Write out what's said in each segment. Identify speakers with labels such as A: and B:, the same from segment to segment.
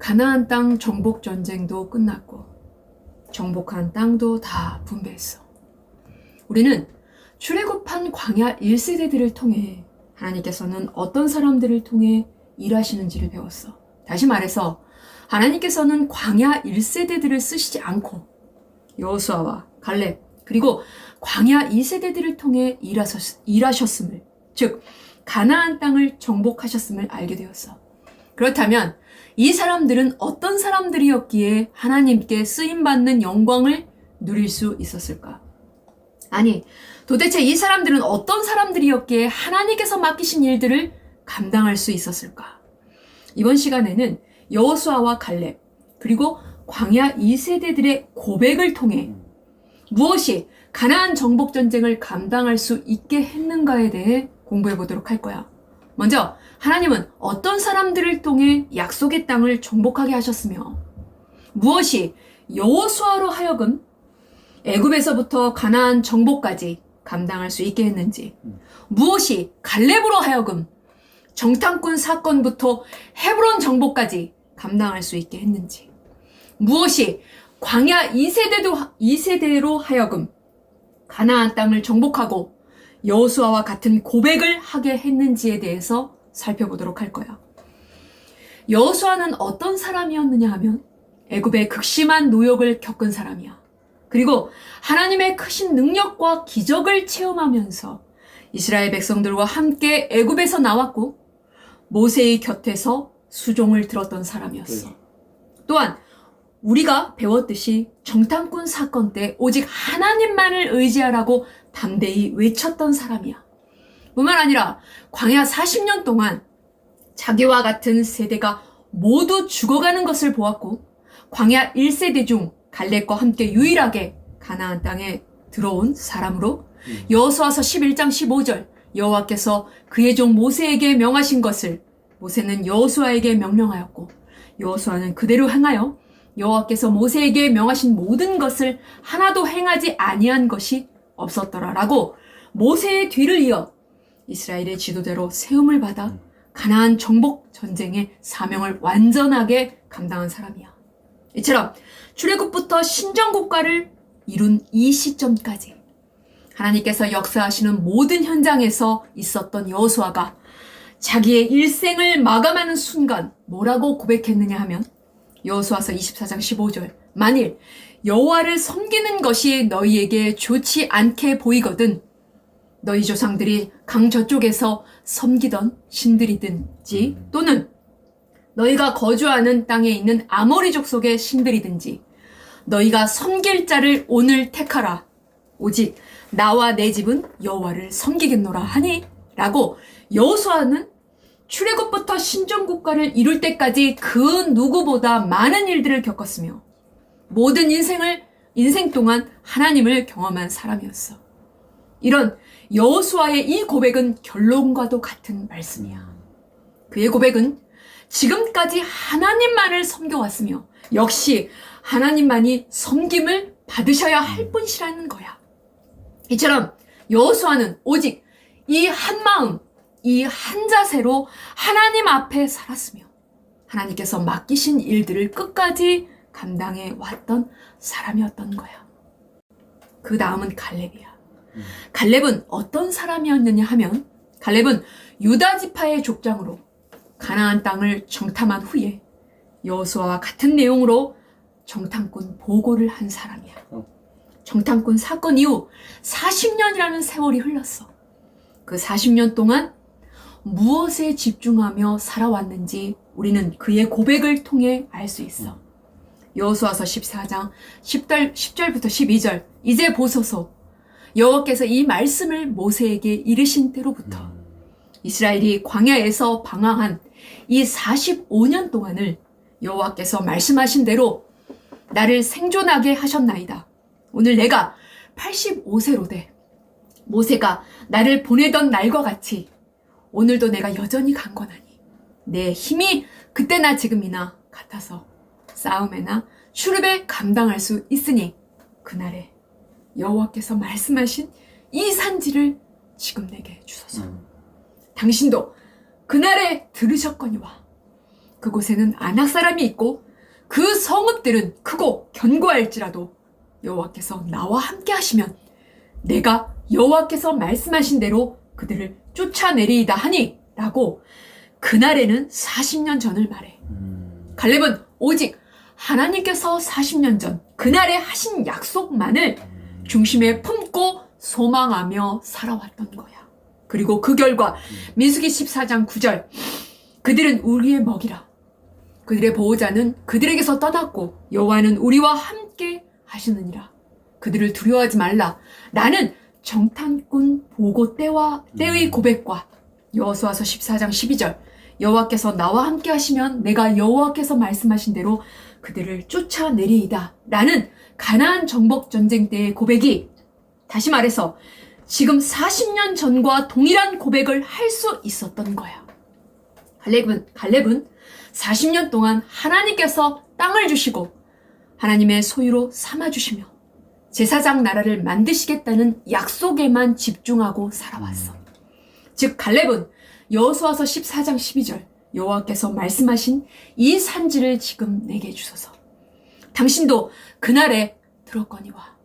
A: 가나안 땅 정복 전쟁도 끝났고 정복한 땅도 다 분배했어. 우리는 출애굽한 광야 1세대들을 통해 하나님께서는 어떤 사람들을 통해 일하시는지를 배웠어. 다시 말해서 하나님께서는 광야 1세대들을 쓰시지 않고 여호수아와 갈렙 그리고 광야 2세대들을 통해 일하셨음을, 즉 가나안 땅을 정복하셨음을 알게 되었어. 그렇다면 이 사람들은 어떤 사람들이었기에 하나님께 쓰임받는 영광을 누릴 수 있었을까? 아니, 도대체 이 사람들은 어떤 사람들이었기에 하나님께서 맡기신 일들을 감당할 수 있었을까? 이번 시간에는 여호수아와 갈렙 그리고 광야 2세대들의 고백을 통해 무엇이 가나안 정복 전쟁을 감당할 수 있게 했는가에 대해 공부해 보도록 할 거야. 먼저 하나님은 어떤 사람들을 통해 약속의 땅을 정복하게 하셨으며 무엇이 여호수아로 하여금 애굽에서부터 가나안 정복까지 감당할 수 있게 했는지, 무엇이 갈렙으로 하여금 정탐꾼 사건부터 헤브론 정복까지 감당할 수 있게 했는지, 무엇이 광야 2세대로 하여금 가나안 땅을 정복하고 여호수아와 같은 고백을 하게 했는지에 대해서 살펴보도록 할 거야. 여호수아는 어떤 사람이었느냐 하면 애굽의 극심한 노역을 겪은 사람이야. 그리고 하나님의 크신 능력과 기적을 체험하면서 이스라엘 백성들과 함께 애굽에서 나왔고 모세의 곁에서 수종을 들었던 사람이었어. 또한 우리가 배웠듯이 정탐꾼 사건 때 오직 하나님만을 의지하라고 담대히 외쳤던 사람이야. 뿐만 아니라 광야 40년 동안 자기와 같은 세대가 모두 죽어가는 것을 보았고 광야 1세대 중 갈렙과 함께 유일하게 가나안 땅에 들어온 사람으로 여호수아서 11장 15절 여호와께서 그의 종 모세에게 명하신 것을 모세는 여호수아에게 명령하였고 여호수아는 그대로 행하여 여호와께서 모세에게 명하신 모든 것을 하나도 행하지 아니한 것이 없었더라라고 모세의 뒤를 이어 이스라엘의 지도대로 세움을 받아 가나안 정복 전쟁의 사명을 완전하게 감당한 사람이야. 이처럼 출애굽부터 신정국가를 이룬 이 시점까지 하나님께서 역사하시는 모든 현장에서 있었던 여호수아가 자기의 일생을 마감하는 순간 뭐라고 고백했느냐 하면 여호수아서 24장 15절 만일 여호와를 섬기는 것이 너희에게 좋지 않게 보이거든 너희 조상들이 강 저쪽에서 섬기던 신들이든지 또는 너희가 거주하는 땅에 있는 아모리 족속의 신들이든지 너희가 섬길 자를 오늘 택하라 오직 나와 내 집은 여호와를 섬기겠노라 하니 라고 여호수아는 출애굽부터 신정국가를 이룰 때까지 그 누구보다 많은 일들을 겪었으며 모든 인생 동안 하나님을 경험한 사람이었어. 이런 여호수아의 이 고백은 결론과도 같은 말씀이야. 그의 고백은 지금까지 하나님만을 섬겨왔으며 역시 하나님만이 섬김을 받으셔야 할 분이시라는 거야. 이처럼 여호수아는 오직 이 한 마음, 이 한 자세로 하나님 앞에 살았으며 하나님께서 맡기신 일들을 끝까지 감당해 왔던 사람이었던 거야. 그 다음은 갈렙이야. 갈렙은 어떤 사람이었느냐 하면 갈렙은 유다 지파의 족장으로 가나안 땅을 정탐한 후에 여호수아와 같은 내용으로 정탐꾼 보고를 한 사람이야. 정탐꾼 사건 이후 40년이라는 세월이 흘렀어. 그 40년 동안 무엇에 집중하며 살아왔는지 우리는 그의 고백을 통해 알 수 있어. 여호수아서 14장 10절부터 12절 이제 보소서 여호와께서 이 말씀을 모세에게 이르신 때로부터 이스라엘이 광야에서 방황한 이 45년 동안을 여호와께서 말씀하신 대로 나를 생존하게 하셨나이다. 오늘 내가 85세로 돼 모세가 나를 보내던 날과 같이 오늘도 내가 여전히 강건하니 내 힘이 그때나 지금이나 같아서 싸움에나 출입에 감당할 수 있으니 그날에 여호와께서 말씀하신 이 산지를 지금 내게 주소서. 당신도 그날에 들으셨거니와 그곳에는 아낙 사람이 있고 그 성읍들은 크고 견고할지라도 여호와께서 나와 함께 하시면 내가 여호와께서 말씀하신 대로 그들을 쫓아내리이다 하니 라고 그날에는 40년 전을 말해. 갈렙은 오직 하나님께서 40년 전 그날에 하신 약속만을 중심에 품고 소망하며 살아왔던 거야. 그리고 그 결과 민수기 14장 9절 그들은 우리의 먹이라. 그들의 보호자는 그들에게서 떠났고 여호와는 우리와 함께 하시느니라. 그들을 두려워하지 말라. 나는 정탐꾼 보고 때의 고백과 여호수아서 14장 12절 여호와께서 나와 함께 하시면 내가 여호와께서 말씀하신 대로 그들을 쫓아내리이다 라는 가나안 정복 전쟁 때의 고백이 다시 말해서 지금 40년 전과 동일한 고백을 할 수 있었던 거야. 갈렙은 40년 동안 하나님께서 땅을 주시고 하나님의 소유로 삼아주시며 제사장 나라를 만드시겠다는 약속에만 집중하고 살아왔어. 즉 갈렙은 여호수아서 14장 12절 여호와께서 말씀하신 이 산지를 지금 내게 주소서. 당신도 그날에 들었거니와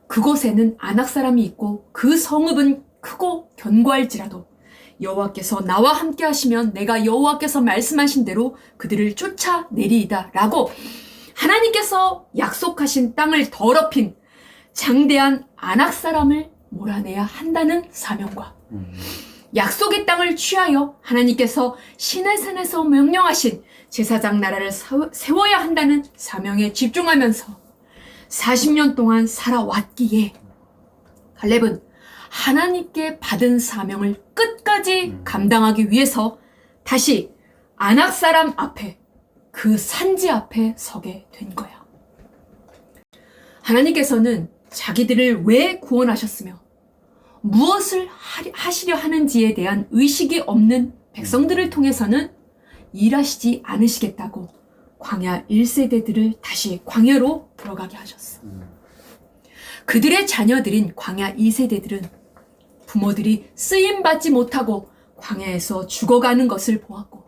A: 그곳에는 아낙 사람이 있고 그 성읍은 크고 견고할지라도 여호와께서 나와 함께 하시면 내가 여호와께서 말씀하신 대로 그들을 쫓아내리이다 라고 하나님께서 약속하신 땅을 더럽힌 장대한 아낙 사람을 몰아내야 한다는 사명과 약속의 땅을 취하여 하나님께서 시내산에서 명령하신 제사장 나라를 세워야 한다는 사명에 집중하면서 40년 동안 살아왔기에 갈렙은 하나님께 받은 사명을 끝까지 감당하기 위해서 다시 아낙 사람 앞에 그 산지 앞에 서게 된 거야. 하나님께서는 자기들을 왜 구원하셨으며 무엇을 하시려 하는지에 대한 의식이 없는 백성들을 통해서는 일하시지 않으시겠다고 광야 1세대들을 다시 광야로 들어가게 하셨어. 그들의 자녀들인 광야 2세대들은 부모들이 쓰임받지 못하고 광야에서 죽어가는 것을 보았고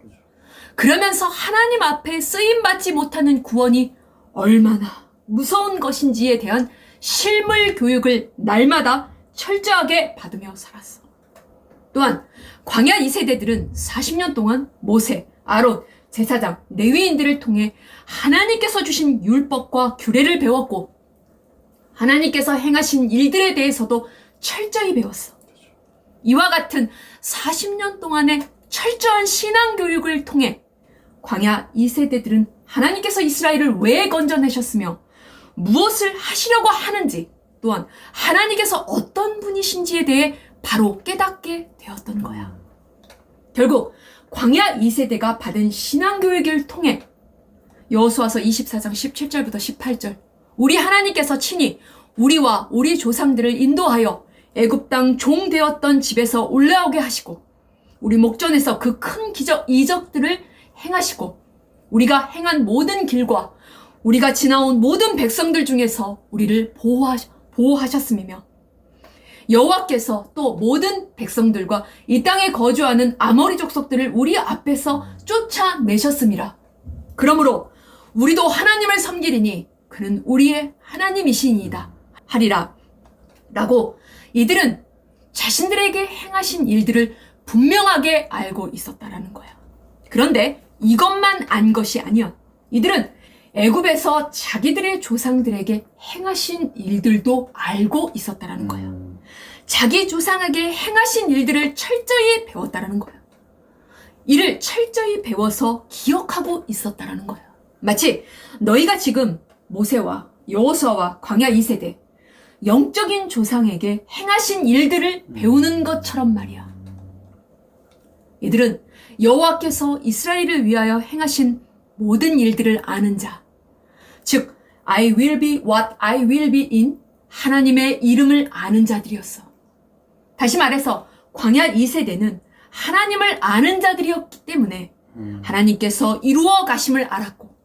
A: 그러면서 하나님 앞에 쓰임받지 못하는 구원이 얼마나 무서운 것인지에 대한 실물 교육을 날마다 철저하게 받으며 살았어. 또한 광야 2세대들은 40년 동안 모세, 아론, 제사장, 레위인들을 통해 하나님께서 주신 율법과 규례를 배웠고 하나님께서 행하신 일들에 대해서도 철저히 배웠어. 이와 같은 40년 동안의 철저한 신앙교육을 통해 광야 2세대들은 하나님께서 이스라엘을 왜 건져내셨으며 무엇을 하시려고 하는지 또한 하나님께서 어떤 분이신지에 대해 바로 깨닫게 되었던 거야. 결국 광야 2세대가 받은 신앙교육을 통해 여호수아서 24장 17절부터 18절 우리 하나님께서 친히 우리와 우리 조상들을 인도하여 애굽 땅 종 되었던 집에서 올라오게 하시고 우리 목전에서 그 큰 이적들을 행하시고 우리가 행한 모든 길과 우리가 지나온 모든 백성들 중에서 우리를 보호하셨음이며 여호와께서 또 모든 백성들과 이 땅에 거주하는 아모리 족속들을 우리 앞에서 쫓아내셨음이라. 그러므로 우리도 하나님을 섬기리니 그는 우리의 하나님이시니이다 하리라 라고 이들은 자신들에게 행하신 일들을 분명하게 알고 있었다라는 거야. 그런데 이것만 안 것이 아니야. 이들은 애굽에서 자기들의 조상들에게 행하신 일들도 알고 있었다라는 거야. 자기 조상에게 행하신 일들을 철저히 배웠다라는 거야. 이를 철저히 배워서 기억하고 있었다라는 거야. 마치 너희가 지금 모세와 여호수아와 광야 2세대 영적인 조상에게 행하신 일들을 배우는 것처럼 말이야. 이들은 여호와께서 이스라엘을 위하여 행하신 모든 일들을 아는 자, 즉 I will be what I will be in 하나님의 이름을 아는 자들이었어. 다시 말해서 광야 2세대는 하나님을 아는 자들이었기 때문에 하나님께서 이루어 가심을 알았고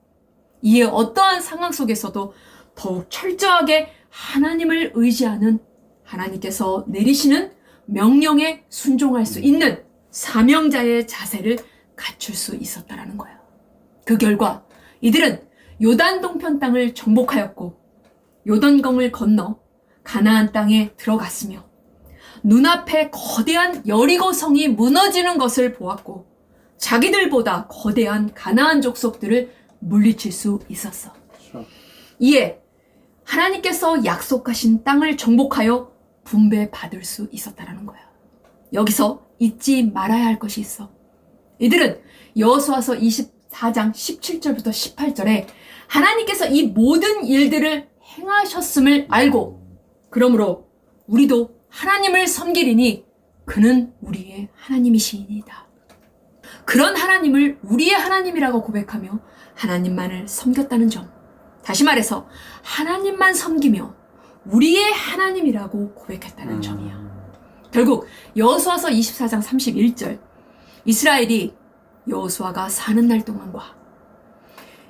A: 이에 어떠한 상황 속에서도 더욱 철저하게 하나님을 의지하는 하나님께서 내리시는 명령에 순종할 수 있는 사명자의 자세를 갖출 수 있었다라는 거예요. 그 결과 이들은 요단 동편 땅을 정복하였고 요단강을 건너 가나안 땅에 들어갔으며 눈앞에 거대한 여리고 성이 무너지는 것을 보았고 자기들보다 거대한 가나안 족속들을 물리칠 수 있었어. 이에 하나님께서 약속하신 땅을 정복하여 분배받을 수 있었다라는 거야. 여기서 잊지 말아야 할 것이 있어. 이들은 여호수아서 24장 17절부터 18절에 하나님께서 이 모든 일들을 행하셨음을 알고 그러므로 우리도 하나님을 섬기리니 그는 우리의 하나님이시이니이다. 그런 하나님을 우리의 하나님이라고 고백하며 하나님만을 섬겼다는 점. 다시 말해서 하나님만 섬기며 우리의 하나님이라고 고백했다는 점이야. 결국 여호수아서 24장 31절 이스라엘이 여호수아가 사는 날 동안과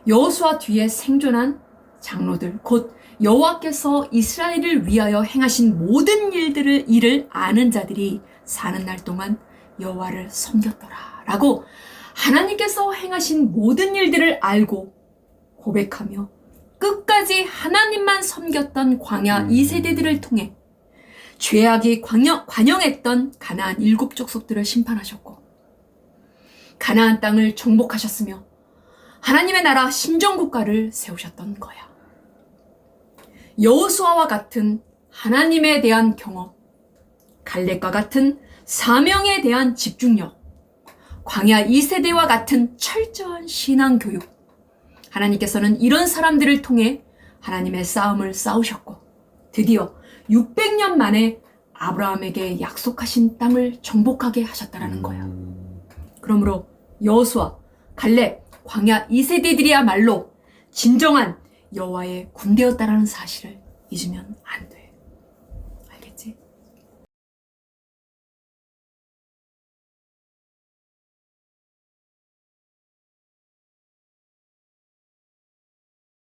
A: 여호수아 뒤에 생존한 장로들 곧 여호와께서 이스라엘을 위하여 행하신 모든 일을 아는 자들이 사는 날 동안 여호와를 섬겼더라 라고 하나님께서 행하신 모든 일들을 알고 고백하며 끝까지 하나님만 섬겼던 광야 2세대들을 통해 죄악이 관영했던 가나안 7족속들을 심판하셨고 가나안 땅을 정복하셨으며 하나님의 나라 신정국가를 세우셨던 거야. 여호수아와 같은 하나님에 대한 경험, 갈렙과 같은 사명에 대한 집중력, 광야 2세대와 같은 철저한 신앙교육, 하나님께서는 이런 사람들을 통해 하나님의 싸움을 싸우셨고 드디어 600년 만에 아브라함에게 약속하신 땅을 정복하게 하셨다라는 거야. 그러므로 여호수아, 갈렙, 광야 2세대들이야말로 진정한 여호와의 군대였다라는 사실을 잊으면 안 돼.